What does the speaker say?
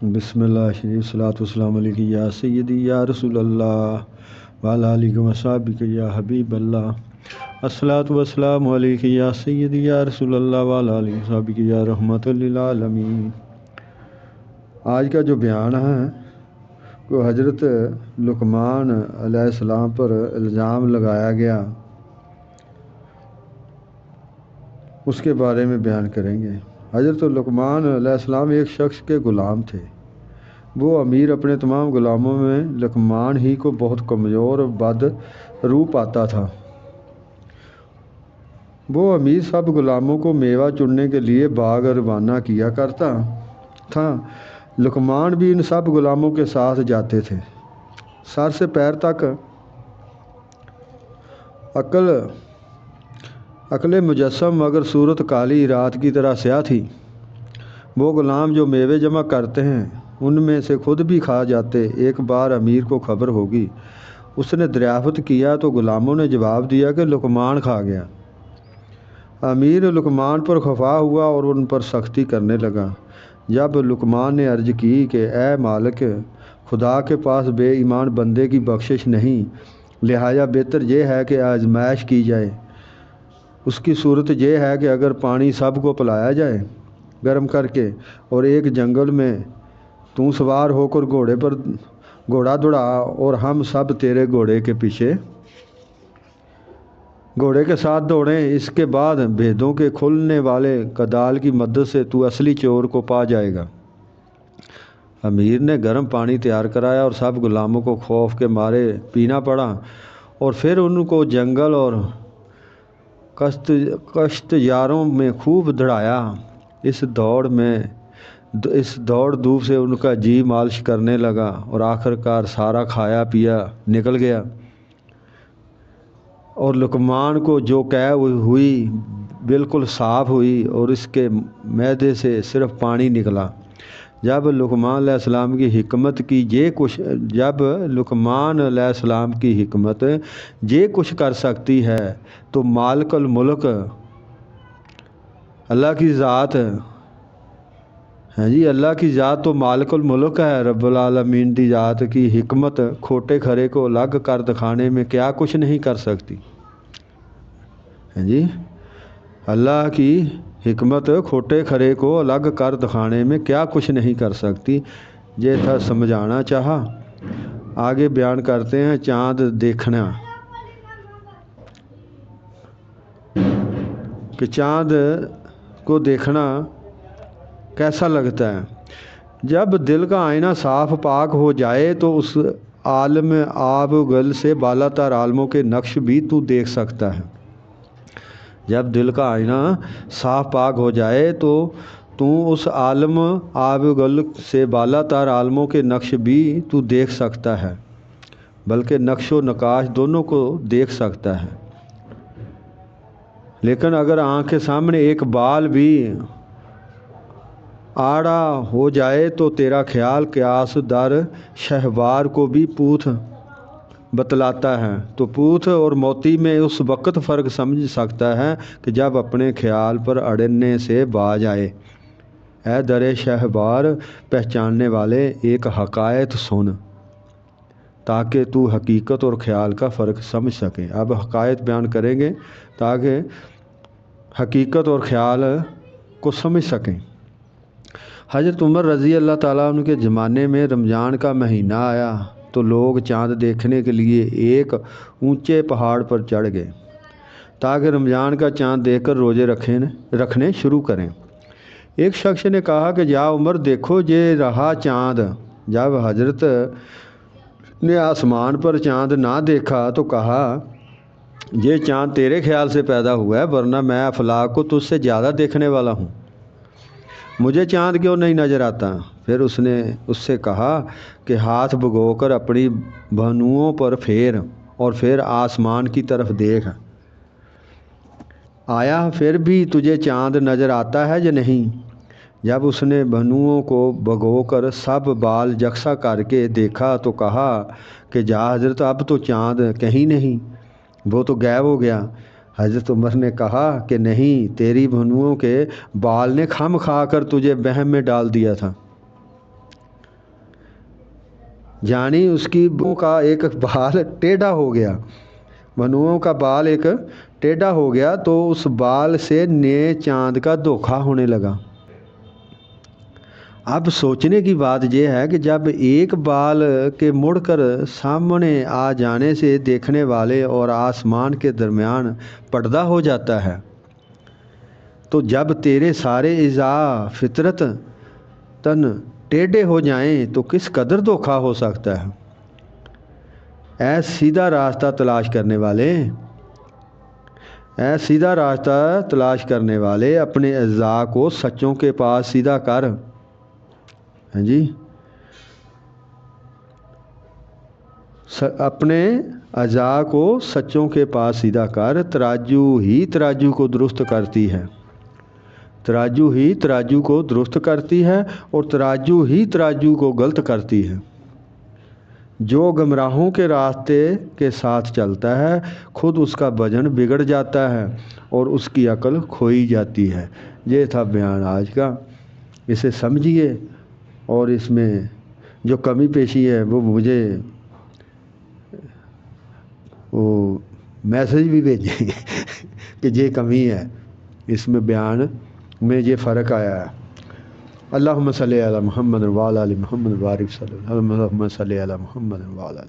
बिस्मिल्लाह शरीफ सलातु वस्सलाम अलैका या सय्यदी या रसूल अल्लाह वाला आलिका वसाबिका या हबीब अल्लाह अस्सलातु वस्सलामु अलैका या सय्यदी या रसूल अल्लाह वाला आलिका वसाबिका या रहमतुल लिल आलमीन। आज का जो बयान है वो हज़रत लुकमान अलैहिस्सलाम पर इल्ज़ाम लगाया गया, उसके बारे में बयान करेंगे। हज़रत लुकमान अलैहिस्सलाम एक शख्स के ग़ुलाम थे। वो अमीर अपने तमाम ग़ुलामों में लुकमान ही को बहुत कमज़ोर और बद रूप आता था। वो अमीर सब ग़ुलामों को मेवा चुनने के लिए बाग रवाना किया करता था। लुकमान भी इन सब ग़ुलामों के साथ जाते थे। सर से पैर तक अकल मुजस्सम मगर सूरत काली रात की तरह स्याह थी। वो ग़ुलाम जो मेवे जमा करते हैं उनमें से खुद भी खा जाते। एक बार अमीर को खबर होगी। उसने दरियाफ़त किया तो ग़ुलामों ने जवाब दिया कि लुकमान खा गया। अमीर लुकमान पर खफा हुआ और उन पर सख्ती करने लगा। जब लुकमान ने अर्ज़ की कि ए मालिक, खुदा के पास बेईमान बंदे की बख्शिश नहीं, लिहाजा बेहतर ये है कि आजमाइश की जाए। उसकी सूरत ये है कि अगर पानी सब को पिलाया जाए गर्म करके और एक जंगल में तू सवार होकर घोड़े पर घोड़ा दौड़ा और हम सब तेरे घोड़े के साथ दौड़ें। इसके बाद भेदों के खुलने वाले कदाल की मदद से तू असली चोर को पा जाएगा। अमीर ने गर्म पानी तैयार कराया और सब ग़ुलामों को खौफ के मारे पीना पड़ा और फिर उनको जंगल और कश्तयारों में खूब दौड़ाया। इस दौड़ धूप से उनका जी मालिश करने लगा और आखिरकार सारा खाया पिया निकल गया और लुकमान को जो कै हुई बिल्कुल साफ़ हुई और इसके मैदे से सिर्फ पानी निकला। जब लुकमान अलैहिस्सलाम की हिकमत ये कुछ कर सकती है तो मालिकुल मुल्क अल्लाह की ज़ात है जी। अल्लाह की ज़ात तो मालिकुल मुल्क है। रब्बुल आलमीन की ज़ात की हिकमत खोटे खरे को अलग कर दिखाने में क्या कुछ नहीं कर सकती है जी। अल्लाह की हिकमत खोटे खरे को अलग कर दिखाने में क्या कुछ नहीं कर सकती। ये था समझाना चाहा। आगे बयान करते हैं चाँद देखना कि चाँद को देखना कैसा लगता है। जब दिल का आईना साफ़ पाक हो जाए तो उस आलम आब गल से बालातर आलमों के नक्श भी तू देख सकता है। जब दिल का आईना साफ़ पाक हो जाए तो तू उस आलम आब गल से बालातर आलमों के नक्श भी तू देख सकता है, बल्कि नक्श व नकाश दोनों को देख सकता है। लेकिन अगर आँख के सामने एक बाल भी आड़ा हो जाए तो तेरा ख्याल क्यास दर शहवार को भी पूथ बतलाता है। तो पूथ और मोती में उस वक़्त फ़र्क समझ सकता है कि जब अपने ख्याल पर अड़ने से बाज आए। ऐ दरे शहवार पहचानने वाले एक हकायत सुन ताकि तू हकीकत और ख्याल का फ़र्क समझ सके। अब हकायत बयान करेंगे ताकि हकीकत और ख्याल को समझ सकें। हज़रत उमर रज़ी अल्लाह ताला अन्हु के ज़माने में रमज़ान का महीना आया तो लोग चाँद देखने के लिए एक ऊंचे पहाड़ पर चढ़ गए ताकि रमज़ान का चाँद देखकर रोज़े रखने शुरू करें। एक शख्स ने कहा कि या उमर देखो ये रहा चाँद। जब हज़रत ने आसमान पर चाँद ना देखा तो कहा ये चाँद तेरे ख्याल से पैदा हुआ है, वरना मैं अफलाक को तुझसे ज़्यादा देखने वाला हूँ। मुझे चाँद क्यों नहीं नज़र आता। फिर उसने उससे कहा कि हाथ भिगोकर अपनी भनुओं पर फेर और फिर आसमान की तरफ देख, आया फिर भी तुझे चाँद नज़र आता है या नहीं। जब उसने भनुओं को भगोकर सब बाल यकसा करके देखा तो कहा कि जा हज़रत अब तो चाँद कहीं नहीं, वो तो गायब हो गया। हज़रत उमर ने कहा कि नहीं, तेरी भनुओं के बाल ने खम खा कर तुझे वहम में डाल दिया था। یعنی اس کی بو کا ایک بال ٹیڑھا ہو گیا، بنوؤں کا بال ایک ٹیڑھا ہو گیا تو اس بال سے نئے چاند کا دھوکھا ہونے لگا۔ اب سوچنے کی بات یہ ہے کہ جب ایک بال کے مڑ کر سامنے آ جانے سے دیکھنے والے اور آسمان کے درمیان پردہ ہو جاتا ہے، تو جب تیرے سارے اعضاء فطرت تن ٹیڑھے ہو جائیں تو کس قدر دھوکھا ہو سکتا ہے۔ اے سیدھا راستہ تلاش کرنے والے، اے سیدھا راستہ تلاش کرنے والے، اپنے اعضاء کو سچوں کے پاس سیدھا کر۔ ہاں جی، اپنے اعضاء کو سچوں کے پاس سیدھا کر، تراجو ہی تراجو کو درست کرتی ہے، تراجو ہی تراجو کو درست کرتی ہے اور تراجو ہی تراجو کو غلط کرتی ہے۔ جو گمراہوں کے راستے کے ساتھ چلتا ہے خود اس کا وزن بگڑ جاتا ہے اور اس کی عقل کھوئی جاتی ہے۔ یہ تھا بیان آج کا، اسے سمجھیے اور اس میں جو کمی پیشی ہے وہ مجھے وہ میسج بھی بھیجیں کہ یہ کمی ہے، اس میں بیان میں یہ فرق آیا ہے۔ اللہم صلی علی محمد وعلی آل محمد وبارک صلی اللہ، اللہم صلی علی محمد وعلی آل